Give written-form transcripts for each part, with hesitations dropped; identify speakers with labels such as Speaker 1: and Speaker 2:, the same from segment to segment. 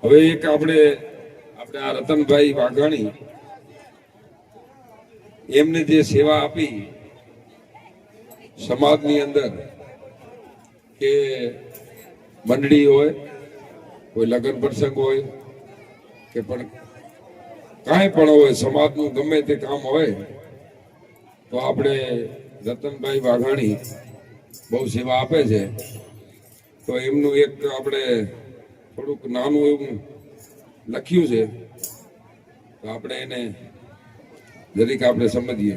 Speaker 1: હવે એક આપણે આ રતનભાઈ વાઘાણી એમને જે સેવા આપી સમાજની અંદર કે મંડળી હોય, કોઈ લગ્ન પ્રસંગ હોય કે પણ કાંઈ પણ હોય, સમાજનું ગમે તે કામ હોય તો આપણે રતનભાઈ વાઘાણી બહુ સેવા આપે છે. તો એમનું એક આપણે થોડુંક નાનું એવું લખ્યું છે, તો આપણે એને જરીક આપણે સમજીએ.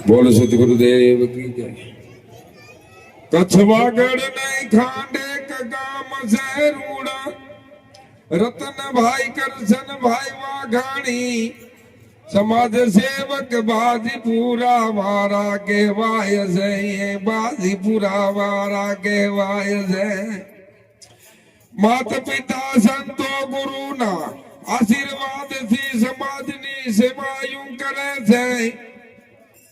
Speaker 1: બોલો સદગુરુદેવ કી જય. કચ્છ વાગડ નહીં ખાંડે ગામ શહેરુડા રતનભાઈ કરશનભાઈ વાઘાણી સમાજ સેવક બાજીપુરા વાળા કહેવાય છે. બાજીપુરા વાળા કહેવાય છે. માત પિતા સંતો ગુરુના આશીર્વાદથી સમાજની સેવાયું કરે છે.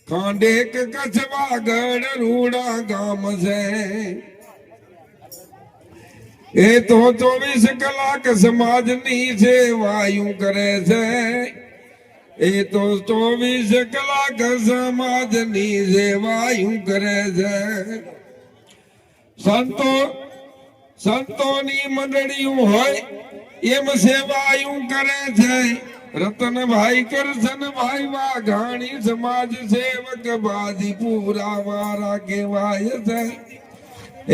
Speaker 1: ખાંડેક કચ્છ વાગડ રૂડા ગામ છે. એ તો 24 કલાક સમાજની સેવાયું કરે છે. એ તો 24 કલાક સમાજની સેવાયું કરે છે. સંતોની મંડળીઓ હોય એમ સેવાયું કરે છે. રતનભાઈ કરશનભાઈ વાઘાણી સમાજ સેવક બાજીપુરા વાળા કહેવાય છે.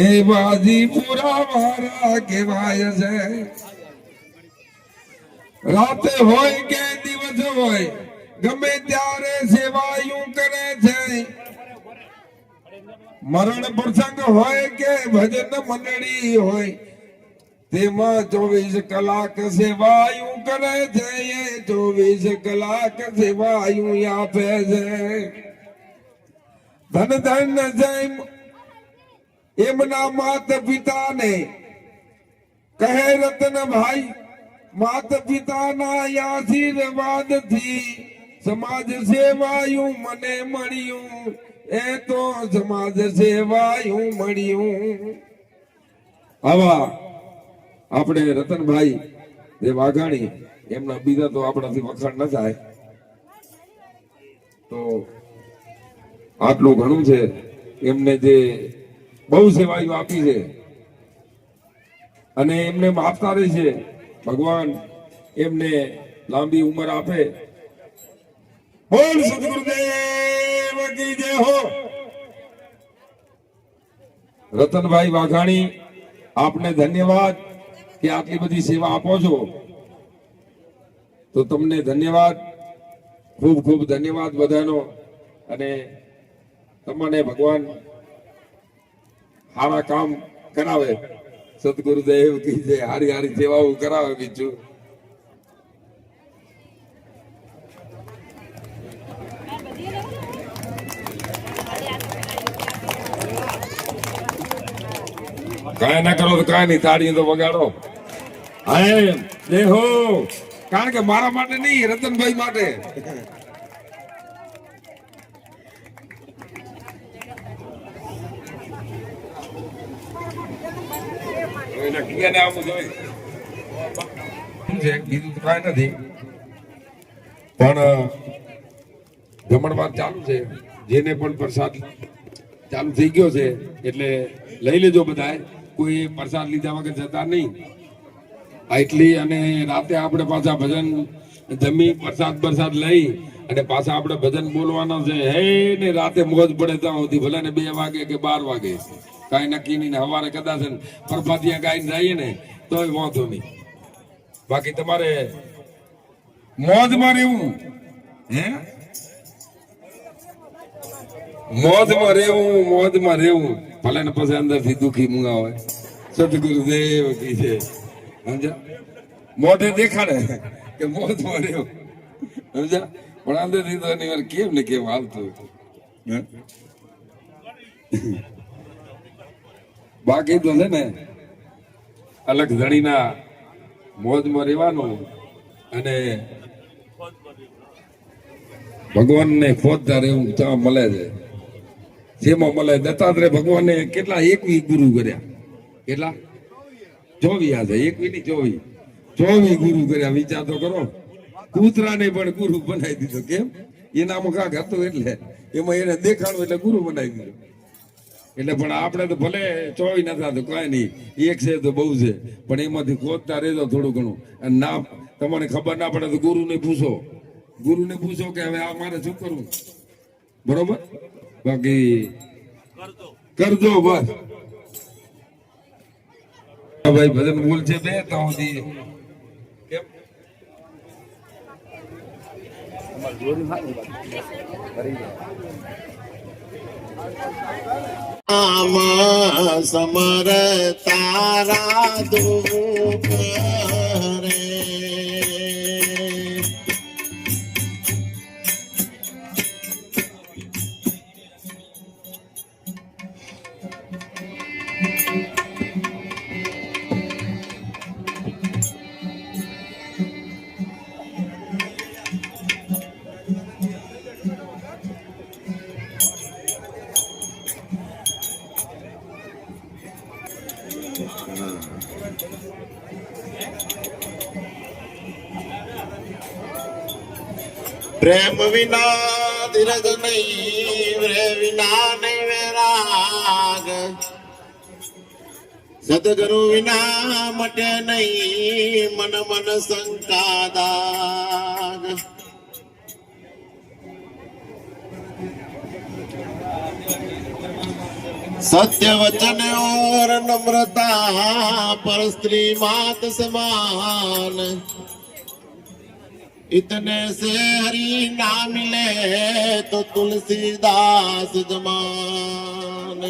Speaker 1: એ બાજીપુરા વાળા કહેવાય છે. રાતે હોય કે દિવસ હોય ગમે ત્યારે સેવાયું કરે છે. મરણ પ્રસંગ હોય કે ભજન મંડળી હોય તેમાં 24 કલાક સેવાયું કરે છે. એ 24 કલાક સેવાયું આપે છે. ધન ધન જય એમના માત પિતાને કહે રતનભાઈ. માત પિતાના આશીર્વાદથી સમાજ સેવાયું મને મળ્યું. એ તો સમાજ સેવાયું મળ્યું. આવા આપણે રતનભાઈ જે વાઘાણી એમના બીજા તો આપણાથી વખાણ ન થાય. તો આટલું ઘણું છે. એમને જે બહુ સેવાઓ આપી છે અને એમને આપતા રહે છે. ભગવાન એમને લાંબી ઉંમર આપે. બોલ સદગુરુદેવ કી જય હો. રતનભાઈ વાઘાણી આપને ધન્યવાદ કે આટલી બધી સેવા આપો છો. તો તમને ધન્યવાદ, ખૂબ ખૂબ ધન્યવાદ બધાનો. અને તમને ભગવાન સારા કામ કરાવે. સદગુરુદેવ કી જય. હારી હારી સેવાઓ કરાવે. બીજું કાંઈ ના કરો તો કાંઈ નહીં, તાળી તો વગાડો. હા દેહો, કારણ કે મારા માટે નહીં, રતનભાઈ માટે. બીજું તો કાંઈ નથી, પણ જમણવાર ચાલુ છે. જેને પણ પ્રસાદ ચાલુ થઈ ગયો છે એટલે લઈ લેજો બધા. કોઈ પ્રસાદ લીધા વગર જતા નહીં. એટલી અને રાતે આપણે પાછા ભજન જમી પ્રસાદ લઈ અને પાછા આપણે ભજન બોલવાના છે. હે ને રાતે મોજ પડે ત્યાં સુધી, ભલે ને 2 વાગે કે 12 વાગે, કાંઈ નક્કી નહીં. ને સવારે કદાચ પરફાતિયા ગાઈને જઈએ ને તોય વાંધો નહીં. બાકી તમારે મોજમાં રહેવું. હે મોજમાં રહેવું. ભલે ને પછી અંદરથી દુખી મુંગા હોય. સદગુરુદેવ કી છે. સમજા, મોઢે દેખાડે કે મોજમાં રહેવું, સમજા, પણ અંદરથી તો એની વાર કેમ ને કેમ હાલતું. બાકી તો છે ને અલગ ધણીના મોજમાં રહેવાનું. અને ભગવાનને ખોજદાર એવું ત્યાં મળે છે. શેમાં મળે? દત્તાત્રેય ભગવાને કેટલા 21 ગુરુ કર્યા. કેટલા? 24 આ છે. 21 ની 24 ગુરુ કર્યા. વિચાર તો કરો. કૂતરાને પણ ગુરુ બનાવી દીધો. કેમ? એનામાં કાંક હતું એટલે એમાં એને દેખાડું એટલે ગુરુ બનાવી દીધો. એટલે પણ આપણે તો ભલે 24 નથી થતું, કઈ નહીં, એક છે તો બહુ છે, પણ એમાંથી ખોજતા રહેજો થોડું ઘણું. અને ના તમને ખબર ના પડે તો ગુરુને પૂછો. ગુરુને પૂછો કે હવે આ મારે શું કરવું. બરોબર? બાકી કરજો બસ. ભાઈ ભજન બોલ છે બે તાઓથી કેમ
Speaker 2: સમર તારા દુઃખ રે પ્રેમ વિના ધીરજ નહીં રે વિના નહીં વૈરાગ સદગુરુ વિના મટે નહીં મન મન શંકા દાગ सत्य वचन और नम्रता पर स्त्री मात समान इतने से हरि ना मिले तो तुलसीदास जमान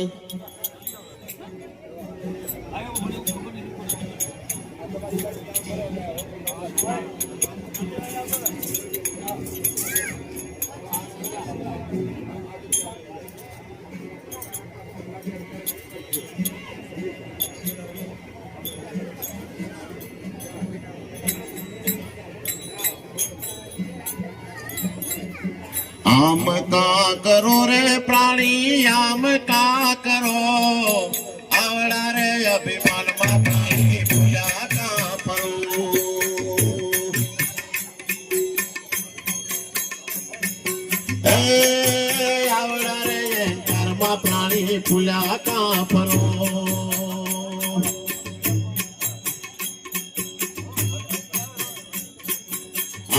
Speaker 2: आम का करो रे प्राणी आम का करो आवड़ा रे अभिमान में प्राणी भूला का परो आवड़ा रे कर्म प्राणी भूला का परो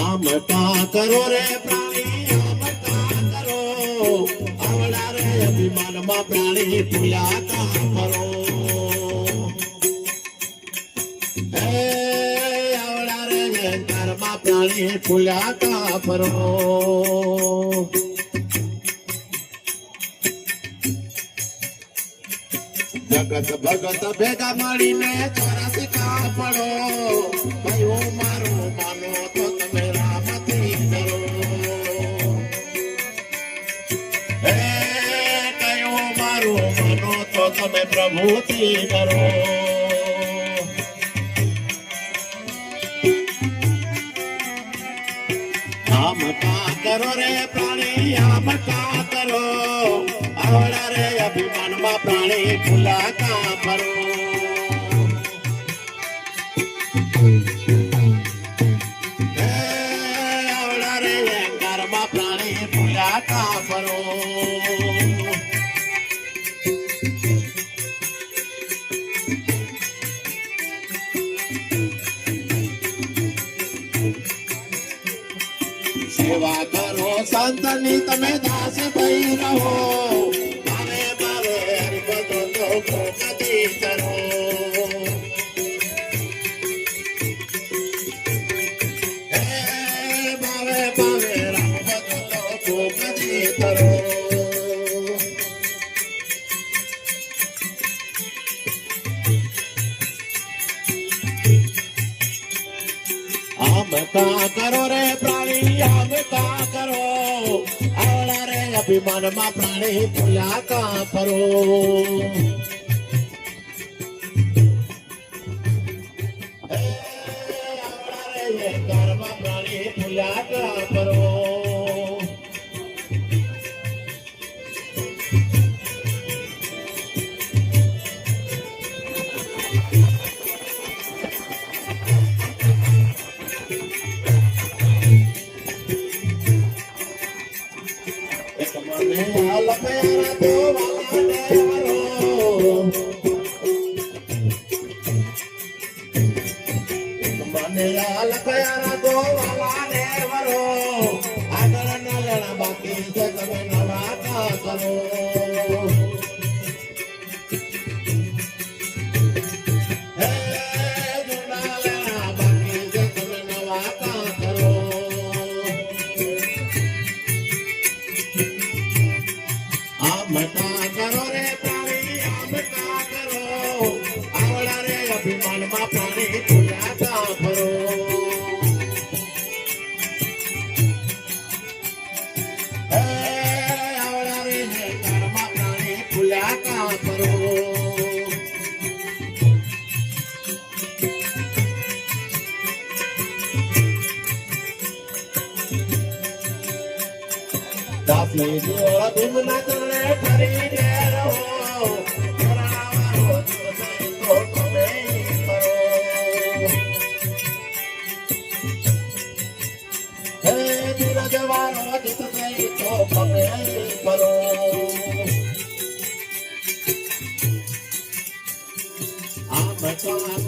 Speaker 2: आम का करो रे प्राणी आवड़ा रे अभिमान में प्राणी भूला का परो आवड़ा रे कर्म प्राणी भूला का परो जगत भगत भेगा मड़ी ने 84 का पड़ो भयो मारो मानो तो तमे राम थी करो कयो मारो मानो तो तमे प्रभु थी करो आम का करो रे प्राणी आम का करो आवड़ा रे अभिमान में प्राणी भूला का परो आवड़ा रे अंगार में प्राणी भूला का परो सेवा करो संतनी तमे दास भई रहो मारे मारे हरिभजन लोको कदी करो बावे बावे राम भजन लोको कदी करो आम का करो रे प्राणी आम का करो आवड़ा रे अभिमान में प्राणी भूला का परो आवड़ा रे कर्म प्राणी भूला का परो લખયારા તો વાલા દેવરો મને લખયારા તો વાલા દેવરો આગળ ના લેણા બાકી છે તમે નવા કા કરો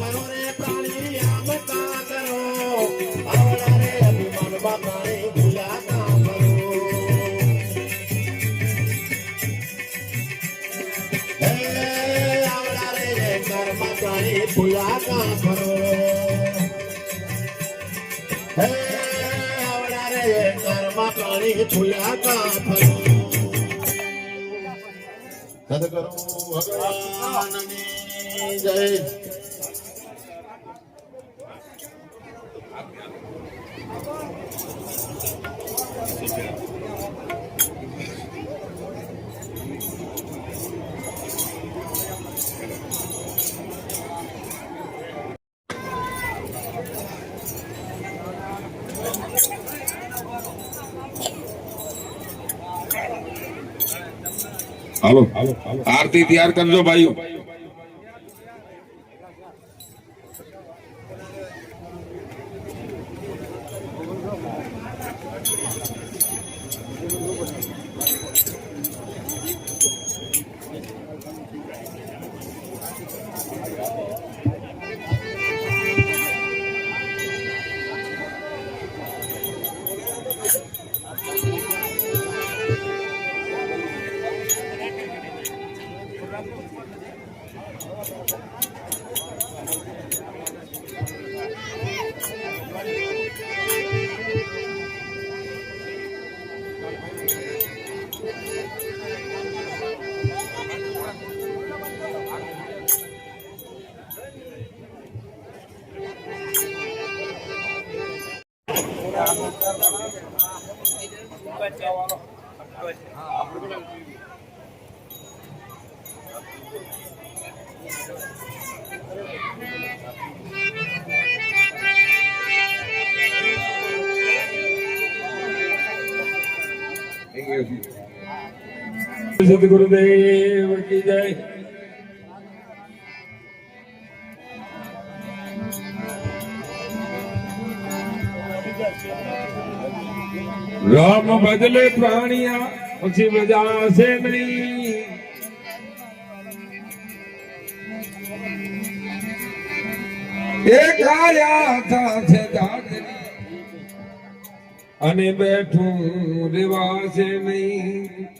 Speaker 2: કરો રે પ્રાણી આમ કા કરો આવડા રે અભિમાન પ્રાણી ભૂલ્યા કા કરો આવડા રે કર્મ પ્રાણી ભૂલ્યા કા કરો આવડા રે કર્મ પ્રાણી ભૂલ્યા કા કરો સદગુરુ ભગવાનની જય
Speaker 1: હાલો આરતી તૈયાર કરજો ભાઈઓ સદગુરુદેવ કી જય રામ બદલે પ્રાણિયા પછી બજાશે નહીં એક આયા સાથે જાગની અને બેઠું રેવાશે નહીં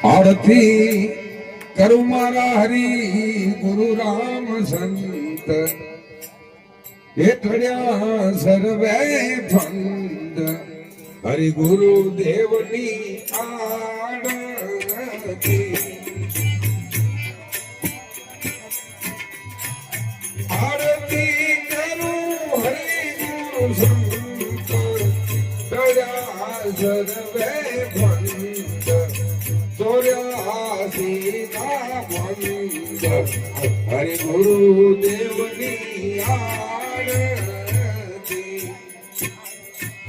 Speaker 1: આરતી કરું મારા હરી ગુરુ રામ સંત એ તળ્યા સર્વે ફંદ હરિ ગુરુ દેવની આરતી આરતી કરું હરિ ગુરુ સંત તળ્યા સર્વે ફંદ હરિ ગુરુ દેવની આરતી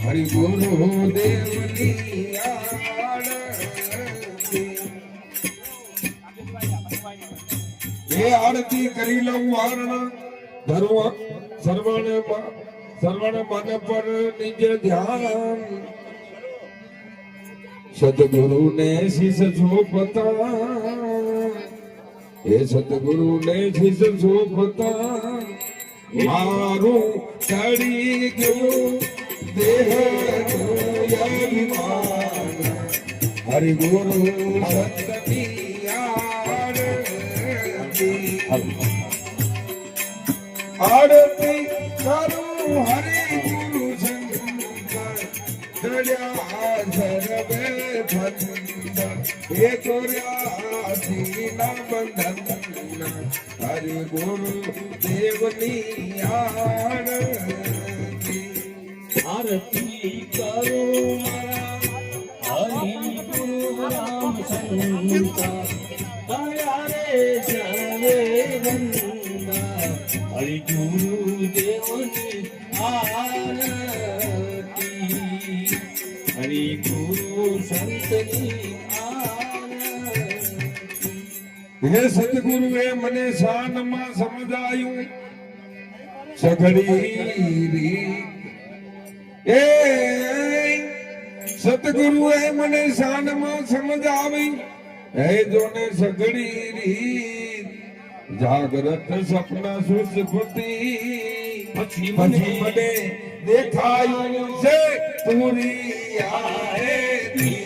Speaker 1: હરિ ગુરુ દેવની આરતી એ આરતી કરી લઉં વારણ ધરવા સર્વણ મન પર નિજ ધ્યાન સદગુરુ ને શીશ સોપતા એ સદગુરુ ને શીશ સોપતા મારું ચડી ગયું દેહ અભિમાન હરિ ગુરુ સતની આરતી કરું હરિ ગુરુ શંકર દયા સર્વે ભંડન હે ચોર્યાસી ના બંધન હરિ ગુરુ દેવની
Speaker 3: આરતી કરો મારા હરિ ગુરુ રામ શંકર દયા રે સર્વે વંદના હરિ ગુરુ દેવની આરતી હરિ ગુરુ સંતની આરતી
Speaker 1: હે સદગુરુએ મને શાનમાં સમજાયું સઘળી રીત એ સદગુરુએ મને શાનમાં સમજાવી હે જોને સઘળી રીત જાગ્રત સપના સુષુપ્તિ પછી મને દેખાયું છે પૂરી આરતી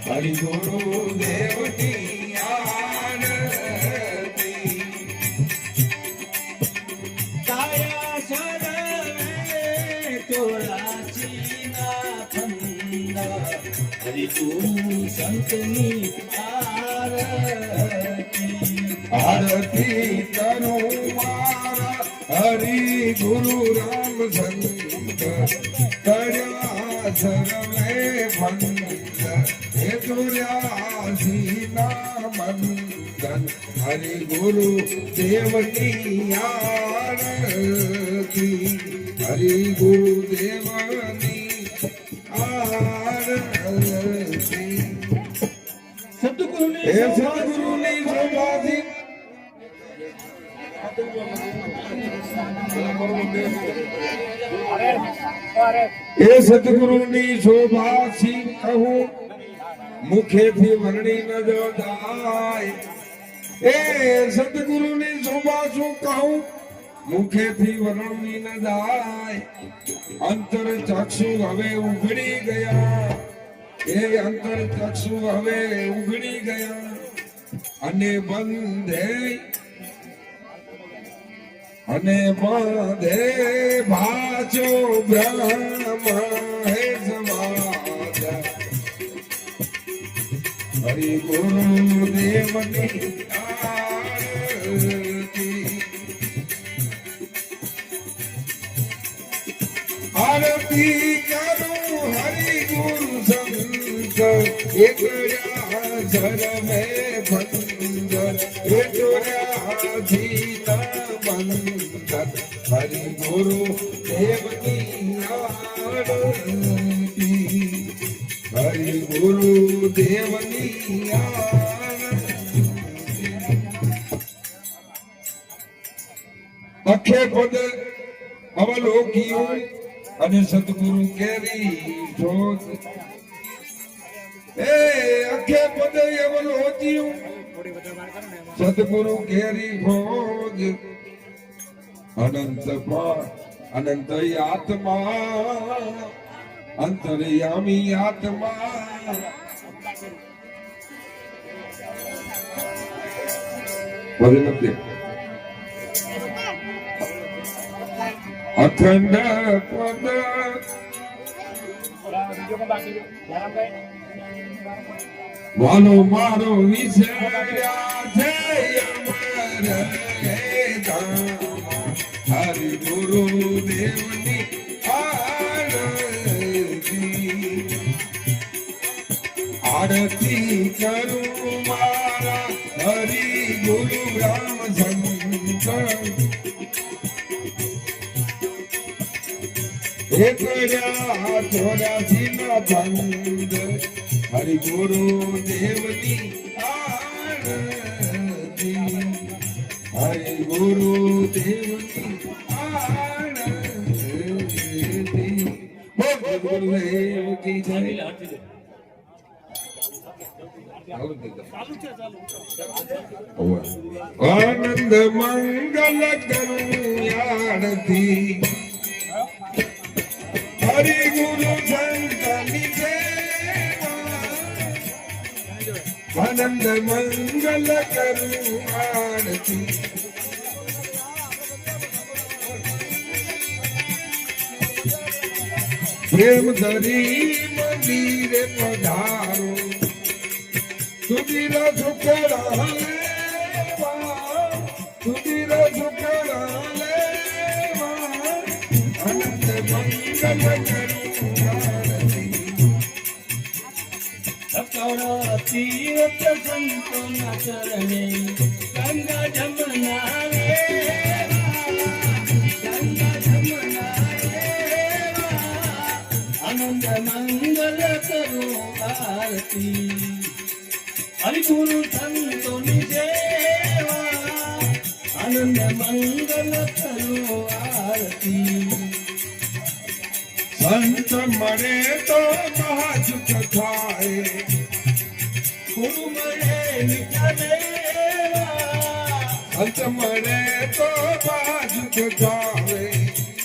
Speaker 1: હરિ ગુરુ દેવની આરતી
Speaker 3: કાયા સર્વે ચોરાસી ના ફંદા હરિ ગુરુ સંતની આરતી
Speaker 1: આરતી કરું મારા હરિ ગુરુ રામ શંકર કર્યા સર્વે બંધન હે ચોર્યાસી ના બંધન હરિ ગુરુ દેવની આરતી હરિ ગુરુ દેવની આરતી
Speaker 3: સદગુરુની
Speaker 1: હે સદગુરુની શોભાથી એ સદગુરુની શોભાથી કહું મુખેથી વર્ણી ન જાય એ સદગુરુની શોભા શું કહું મુખેથી વર્ણવી ન જાય અંતર ચક્ષુ હવે ઉઘડી ગયા એ અંતર ચક્ષુ હવે ઉઘડી ગયા અને બંધે ભાચો બ્રહ્મ હે સમાજ હરિ ગુરુ દેવની આરતી કરું હરિ ગુરુ શંકર એકરા સર્વે ભંડન એકરાથી બંધન હરિ ગુરુ દેવની આરતી હરિ ગુરુ દેવની આરતી અખે પદ અવલોકિયું અને સદગુરુ કેરી જોત એ અખે પદ અવલોકિયું સદગુરુ કેરી ભોજ અનંત અનંત આત્મા અંતર્યામી આત્મા વધુ અખંડ પદ વાલો મારો વિસર્યા છે અમર હે ધામ હરિ ગુરુ દેવની આરતી કરું મારા હરિ ગુરુ રામ શંકર ચોર્યાસી ના બંધ હરિ ગુરુ દેવની આરતી હરિ ગુરુ દેવની આરતી બોલ ગુરુદેવ કી જય આનંદ મંગલ કરુણારતી હરિ ગુરુ સંતની સેવા આનંદ મંગલ કરુણારતી પ્રેમ ધરી મંદિરે પધારો સુધીર સુખ લેવા સુધીર સુખ લેવા આનંદ મંગલ કરુણારતી
Speaker 3: સકળ તીર્થ સંતોના ચરણે ગંગા જમના ગંગા જમના આનંદ મંગલ કરો આરતી હરિ ગુરુ સંતોની સેવા આનંદ મંગલ કરો આરતી
Speaker 1: સંત મળે તો મહાસુખ થાય
Speaker 3: ગુરુ મળે મીઠા દેવા
Speaker 1: સંત મળે તો મહાસુખ થાય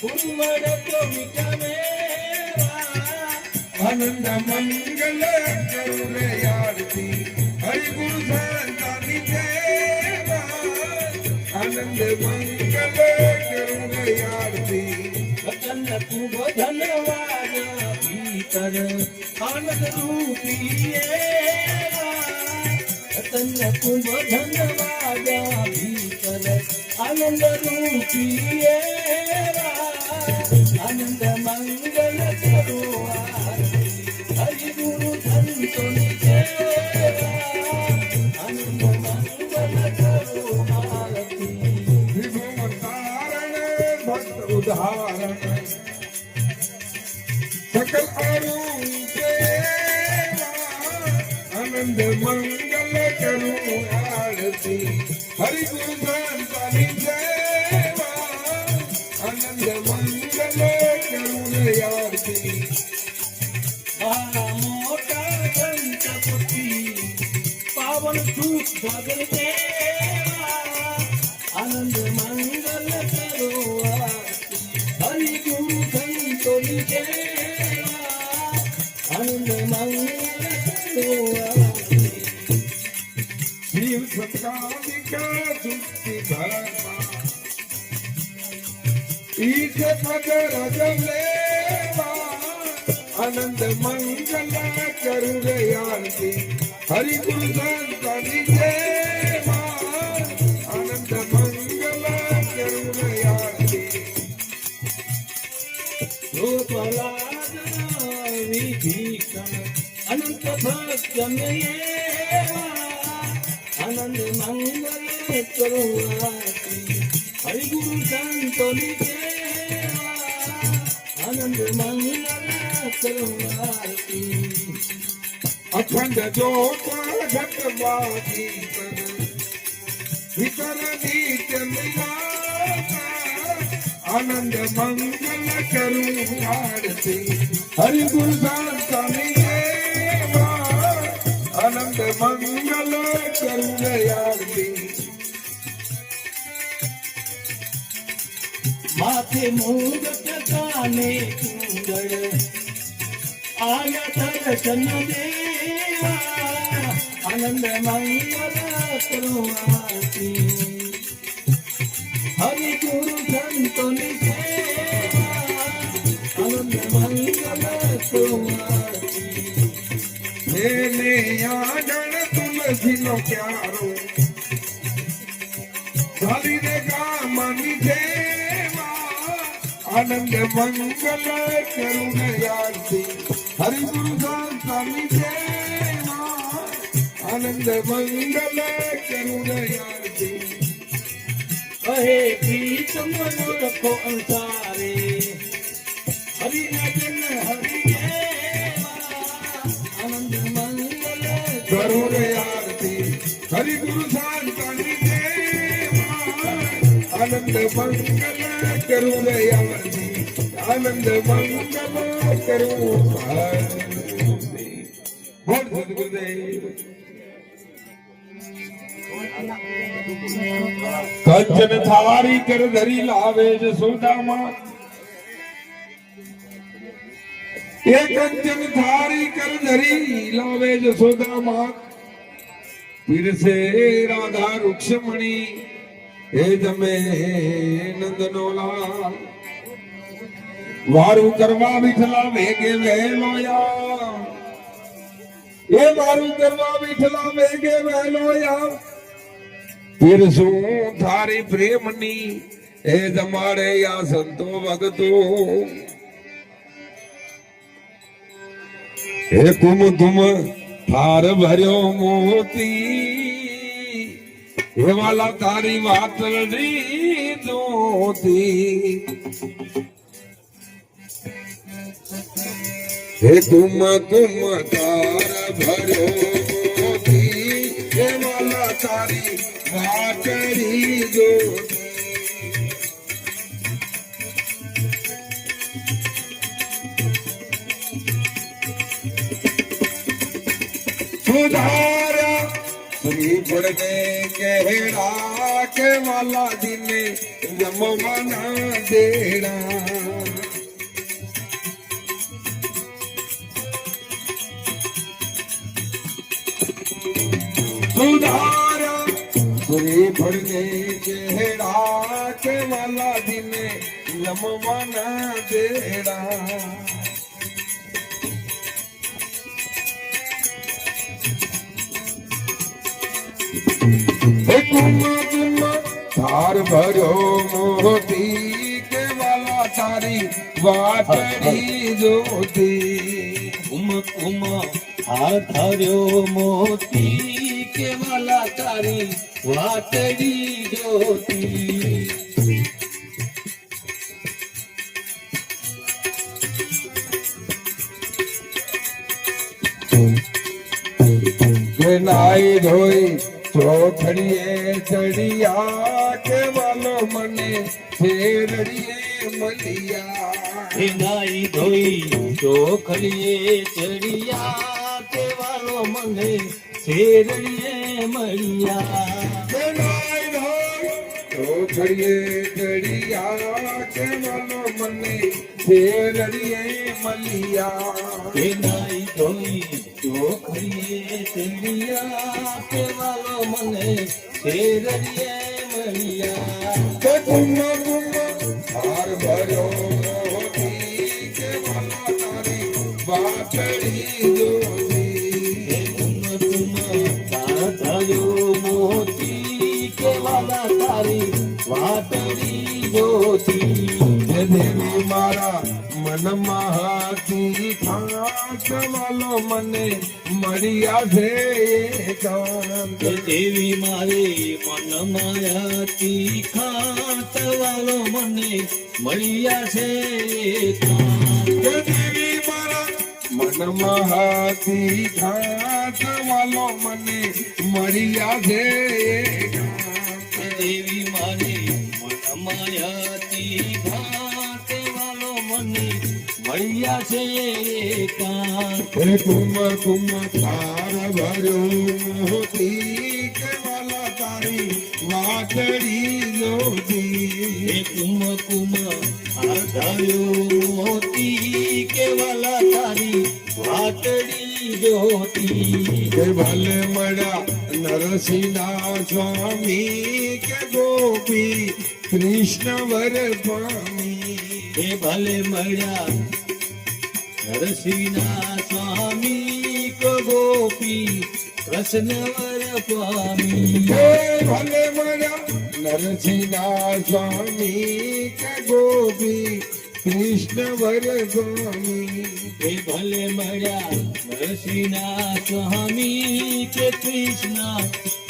Speaker 3: ગુરુ મળે તો મીઠા દેવા
Speaker 1: આનંદ મંગલ કરુણે આરતી હરિ ગુરુ સંતની સેવા આનંદ મંગલ કરુણે આરતી
Speaker 3: વચન ખૂબ ધન્યવાદ ભીતર આનંદ રૂપી વચન ખૂબ ધન્યવાદ ભીતર આનંદ રૂપી આનંદ મંગલ કરો હરિ ગુરુ સંતોની સેવા આનંદ મંગલ કરો આરતી
Speaker 1: વિભુમ તારણ ભક્ત ઉદાહરણ સકલ અરૂપે આનંદ મંગલ કરું આરતી હરિ ગુરુ સંતની સેવા આનંદ મંગલ કરું આરતી
Speaker 3: મારા મોટા સંતપતિ પાવન સુખ ભગન દેવા આનંદ મંગલ કરો આરતી હરિ ગુરુ સંતોની સેવા આનંદ મંગલ કરો આરતી
Speaker 1: શિવ સત્કાલિકા સુક્તિ ધર્મા ઈશ પદ રજ લેવા આનંદ મંગલ કરું આરતી હરિ ગુરુ સંતની સેવા આનંદ મંગલ કરું આરતી
Speaker 3: રૂપલાદ વિભીષણ અનંત ભક્તન આનંદ મંગલ કરો આરતી હરિ ગુરુ સંતોની સેવા આનંદ મંગલ કરો આરતી
Speaker 1: અખંડ જોત ઘટવાતી ભીતર નિત્ય આનંદ મંગલ કરું આરતી હરિ ગુરુ સંતની સેવા આનંદ મંગલ કરું આરતી
Speaker 3: માથે મુગટ કાને કુંડળ આયા દર્શન દેવા આનંદ મંગલ કરો આરતી હરિ ગુરુ સંતોની સેવા આનંદ મંગલ કરો આરતી
Speaker 1: મેલે આગળ તુલસીનો ક્યારો ધારી રે ગામની સેવા આનંદ મંગલ કરું આરતી હરિ ગુરુ સંતની સેવા આનંદ મંગલ કરું આરતી
Speaker 3: કહે ગીત મનોરખો અંસારે હરિ નજન હરિ આનંદ મંગલ
Speaker 1: કરું આરતી હરિ ગુરુ સંતની સેવા આનંદ મંગલ કરું દયાવતી આનંદ મંગલ કરું ભારતી બોલ સદગુરુદેવ કંચન થાળી કર ધરી લાવે છે સોદામાં એ કંચન થાળી કર ધરી લાવે છે સોદામાં પીરસે રાધા રૂક્ષમણી હે તમે નંદનો લાલ વારું કરવા વિઠલા વેગે વહેલોયા એ વારું કરવા વિઠલા વેગે વહેલોયા પીરસું થારી પ્રેમની હે તમારે યા સંતો ભગતો હે કુમ કુમ થાર ભર્યો મોતી હે વાલા તારી વાતડી જોતી હે કુમ કુમ તાર ભર્યો મોતી હે વાલા તારી વાતડી જોતી सुधारा श्री पड़ने कहरा के वाला दिने जमवाना देना सुधारा श्री पड़ने कहरा के वाला दिने जमवाना देना तार भरो मोती के वाला तारी वाटड़ी जोती
Speaker 3: કુમ કુમ હાથ ધર્યો મોતી કે વાલા તારી વાટડી જોતી
Speaker 1: नाई धोई ચોખડીએ ચડિયા કે વાલો મને ફેરડીએ મળિયા
Speaker 3: નાઈ ધોઈ ચોખડીએ ચડિયા કે વાલો મને શેરડીએ મળ્યા
Speaker 1: નાઈ ધોઈ ચોખડીએ ચડિયા કે વાલો મને ફેરડીએ મળિયા
Speaker 3: નાઈ ધોઈ ચોખડીએ ચડિયા કે વાલો મને શેરડીએ મળ્યા
Speaker 1: કુમ કુમ હાર ભર્યો મોતી કે વાલા તારી વાટડી જોતી
Speaker 3: મોતી કે વાલા તારી વાટડી જોતી
Speaker 1: દેવી મારા મનમાં હાથી ખાસ વાલો મને મળ્યા છે એકાંત
Speaker 3: દેવી મારે મન માયાથી ખાત વાલો મને મળ્યા છે
Speaker 1: દેવી મારા મનમાં હાથી ખાસ વાલો મને મળ્યા છે એકાંત
Speaker 3: દેવી મારે મન માયાથી ખાત વાલો મને મળ્યા છે એકાંત
Speaker 1: હે કુમ કુમ તાર ભર્યો મોતી કે વાલા તારી વાટડી જોતી
Speaker 3: હે કુમ કુમ આધાર્યો મોતી કે વાલા તારી વાટડી જોતી
Speaker 1: કે ભલે મળ્યા નરસિંહના સ્વામી કે ગોપી કૃષ્ણ વર સ્વામી
Speaker 3: હે ભલે મળ્યા નરસિંહના સ્વામી કો ગોપી કૃષ્ણ વર સ્વામી
Speaker 1: હે ભલે મળ્યા નરસિંહના સ્વામી કે ગોપી કૃષ્ણ વર સ્વામી
Speaker 3: હે ભલે મળ્યા નરસિંહના સ્વામી કે કૃષ્ણ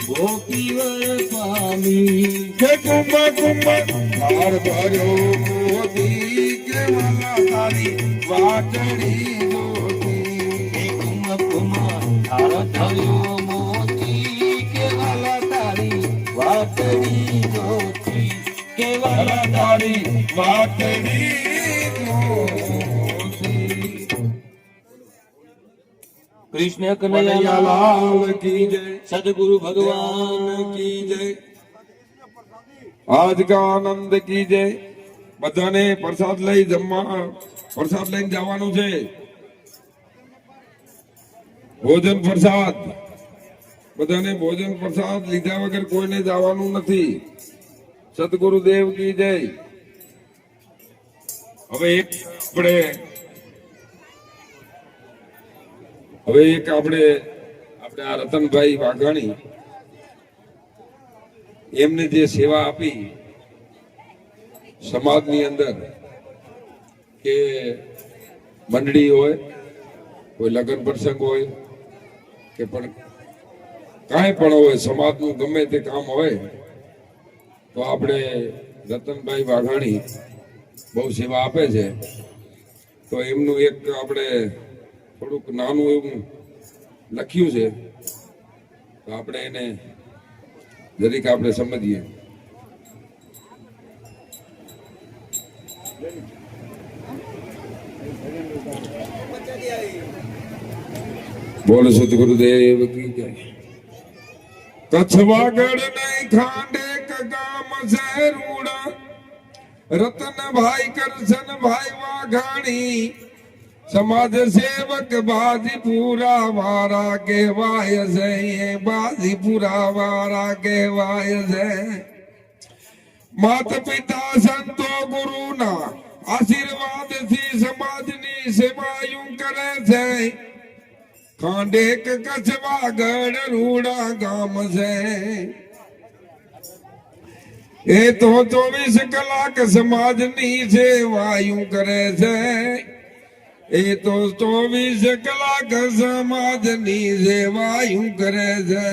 Speaker 3: ગોપી વર સ્વામી
Speaker 1: કે કુમ કુમ તાર ભર્યો મોતી કે વાલા તારી વાટડી જોતી
Speaker 3: હે કુમ કુમ હાર ધર્યો મોતી કે વાલા તારી વાટડી જોતી કે વાલા
Speaker 1: તારી વાતની જોતી.
Speaker 3: કૃષ્ણ
Speaker 1: કનૈયા
Speaker 3: કનૈયાલાલ
Speaker 1: લાલ કી જય,
Speaker 3: સદગુરુ ભગવાન
Speaker 1: કી જય, આજ કા આનંદ કી જય. બધાને પ્રસાદ લઈ જમવા, પ્રસાદ લઈને જવાનું છે. ભોજન પ્રસાદ, બધાને ભોજન પ્રસાદ લીધા વગર કોઈને જવાનું નથી. સદગુરુદેવ કી જય. હવે એક આપણે આ રતનભાઈ વાઘાણી એમને જે સેવા આપી સમાજની અંદર, કે મંડળી હોય, કોઈ લગ્ન પ્રસંગ હોય, કે પણ કાંઈ પણ હોય, સમાજનું ગમે તે કામ હોય, તો આપણે રતનભાઈ વાઘાણી બહુ સેવા આપે છે. તો એમનું એક આપણે થોડુંક નાનું એવું લખ્યું છે, તો આપણે એને જરીક આપણે સમજીએ. બોલો સદગુરુદેવ કી જય. કચ્છ વાગડ નહીં ખાંડે ગામ શહેરુડા, રતનભાઈ કરશનભાઈ વાઘાણી સમાજ સેવક બાજીપુરા વાળા કહેવાય છે. એ બાજીપુરા વાળા કહેવાય છે. માત પિતા સંતો ગુરુના આશીર્વાદથી સમાજની સેવાયું કરે છે. ખાંડેક કચ્છ વાગડ રૂડા ગામ છે. એ તો 24 કલાક સમાજની સેવાયું કરે છે. એ તો 24 કલાક સમાજની સેવાયું કરે છે.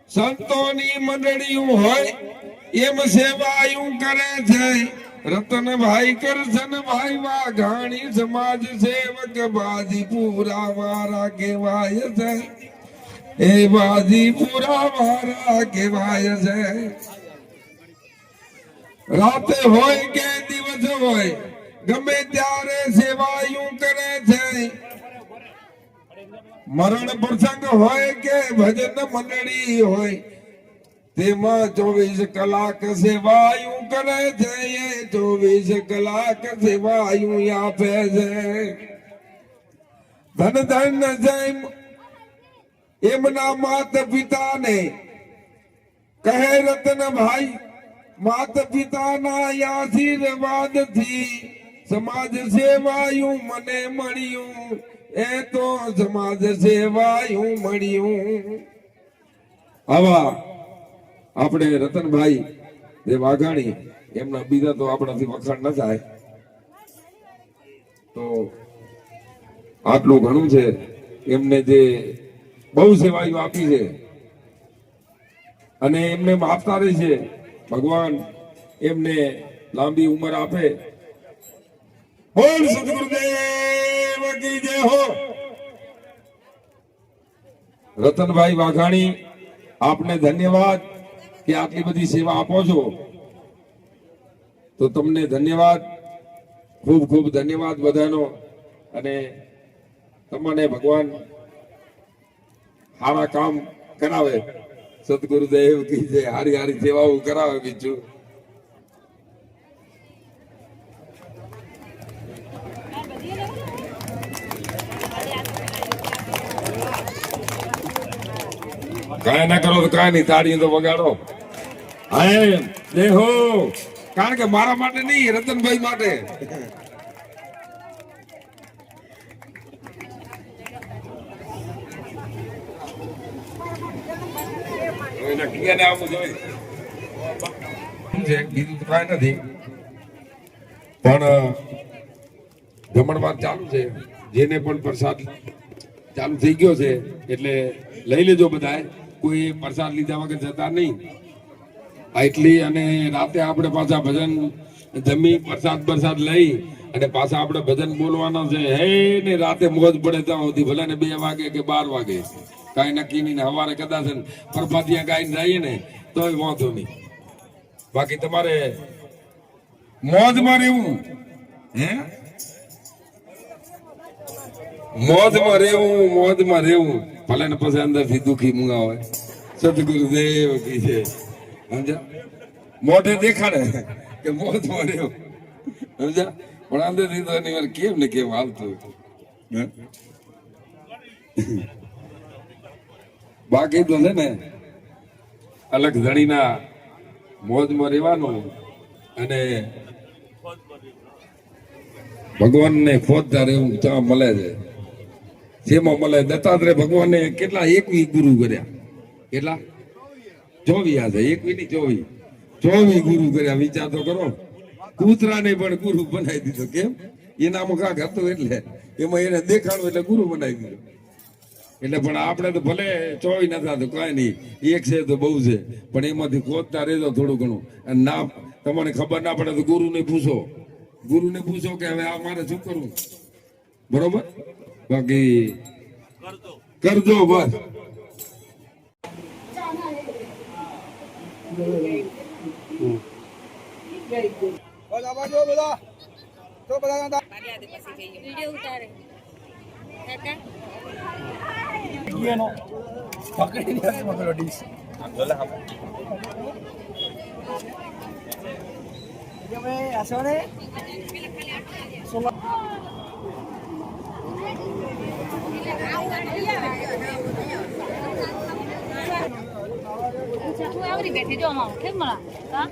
Speaker 1: સંતોની મંડળીઓ હોય એમ સેવાયું કરે છે. રતનભાઈ કરશનભાઈ વાઘાણી સમાજ સેવક બાજીપુરા વાળા કહેવાય છે. એ બાજીપુરા વાળા કહેવાય છે. રાતે હોય કે દિવસ હોય ગમે ત્યારે સેવાયું કરે છે. મરણ પ્રસંગ હોય કે ભજન મંડળી હોય તેમાં 24 કલાક સેવાયું કરે છે. એ 24 કલાક સેવાયું આપે છે. ધન ધન જય એમના માત પિતાને કહે રતનભાઈ, માત પિતાના આશીર્વાદથી સમાજ સેવાયું મને મળ્યું. એ તો સમાજ સેવાયું મળ્યું. આવા આપણે રતનભાઈ જે વાઘાણી એમના બીજા તો આપણાથી વખાણ ન થાય. તો આટલું ઘણું છે. એમને જે બહુ સેવાઓ આપી છે અને એમને આપતા રહે છે. ભગવાન એમને લાંબી ઉંમર આપે. બોલ સદગુરુદેવ કી જય હો. રતનભાઈ વાઘાણી આપને ધન્યવાદ કે આટલી બધી સેવા આપો છો. તો તમને ધન્યવાદ, ખૂબ ખૂબ ધન્યવાદ બધાનો. અને તમને ભગવાન સારા કામ કરાવે. સદગુરુદેવ કી જય. હારી હારી સેવાઓ કરાવે. બીજું કાંઈ ના કરો તો કાંઈ નહીં, તાળી તો વગાડો. હા દેહો, કારણ કે મારા માટે નહીં, રતનભાઈ માટે. બીજું તો કાંઈ નથી, પણ જમણવાર ચાલુ છે. જેને પણ પ્રસાદ ચાલુ થઈ ગયો છે એટલે લઈ લેજો બધાએ. કોઈ પ્રસાદ લીધા વગર જતા નહીં. એટલી અને રાતે આપણે પાછા ભજન જમી પ્રસાદ લઈ અને પાછા આપણે ભજન બોલવાના છે. હે ને રાતે મોજ પડે ત્યાં સુધી, ભલે ને 2 વાગે કે 12 વાગે, કાંઈ નક્કી નહીં. સવારે કદાચ પ્રભાતિયા ગાઈને જઈએ ને તોય વાંધો નહીં. બાકી તમારે મોજમાં રહેવું, હે મોજમાં રહેવું ભલે ને પછી અંદરથી દુખી મૂંગા હોય. સદગુરુદેવ કી છે, સમજા? મોઢે દેખાડે કે મોજમાં રહેવું, સમજા? પણ અંદરથી તો એની વાર કેમ ને કેમ હાલતું હોય. હે? બાકી તો છે ને અલગ ધણીના મોજમાં રહેવાનું અને ભગવાનને ખોજતા રહેવું ત્યાં મળે છે. શેમાં મળે? દત્તાત્રેય ભગવાનને કેટલા 21 ગુરુ કર્યા. કેટલા? 24 છે. 21 ની 24 ગુરુ કર્યા. વિચાર તો કરો. કૂતરાને પણ ગુરુ બનાવી દીધો. કેમ? એનામાં કાંક હતું એટલે એમાં એને દેખાડો એટલે ગુરુ બનાવી દીધો. એટલે પણ આપણે તો ભલે 24 નથી થતું, કઈ નહીં, એક છે તો બહુ છે, પણ એમાંથી ખોદતા રહેજો થોડું ઘણું. અને ના તમને ખબર ના પડે તો ગુરુને પૂછો કે હવે આ મારે શું કરવું. બરોબર? બાકી કરજો બસ.
Speaker 4: વિડિયો ઉતારે કાકા તું આવડી બેઠી જો આમાં કેમ મળા કા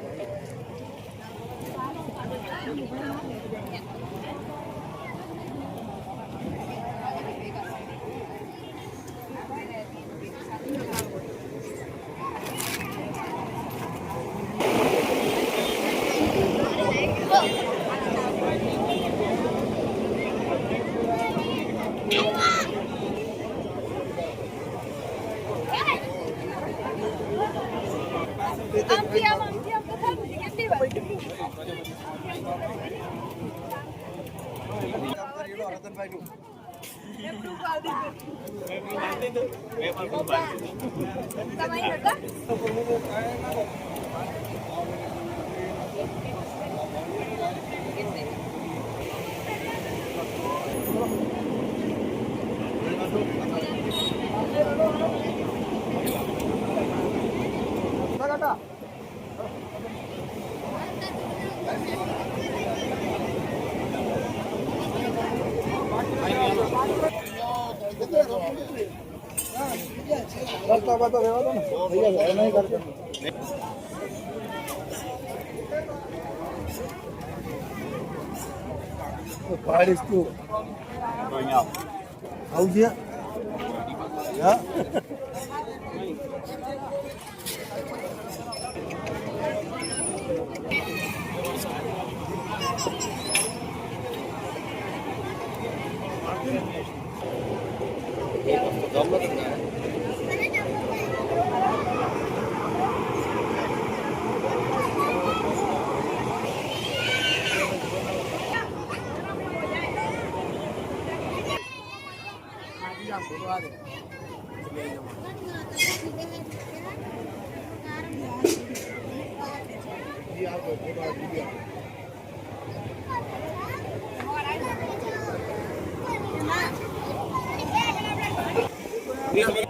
Speaker 5: પાડીશ તું આવજે. હા
Speaker 1: Yeah.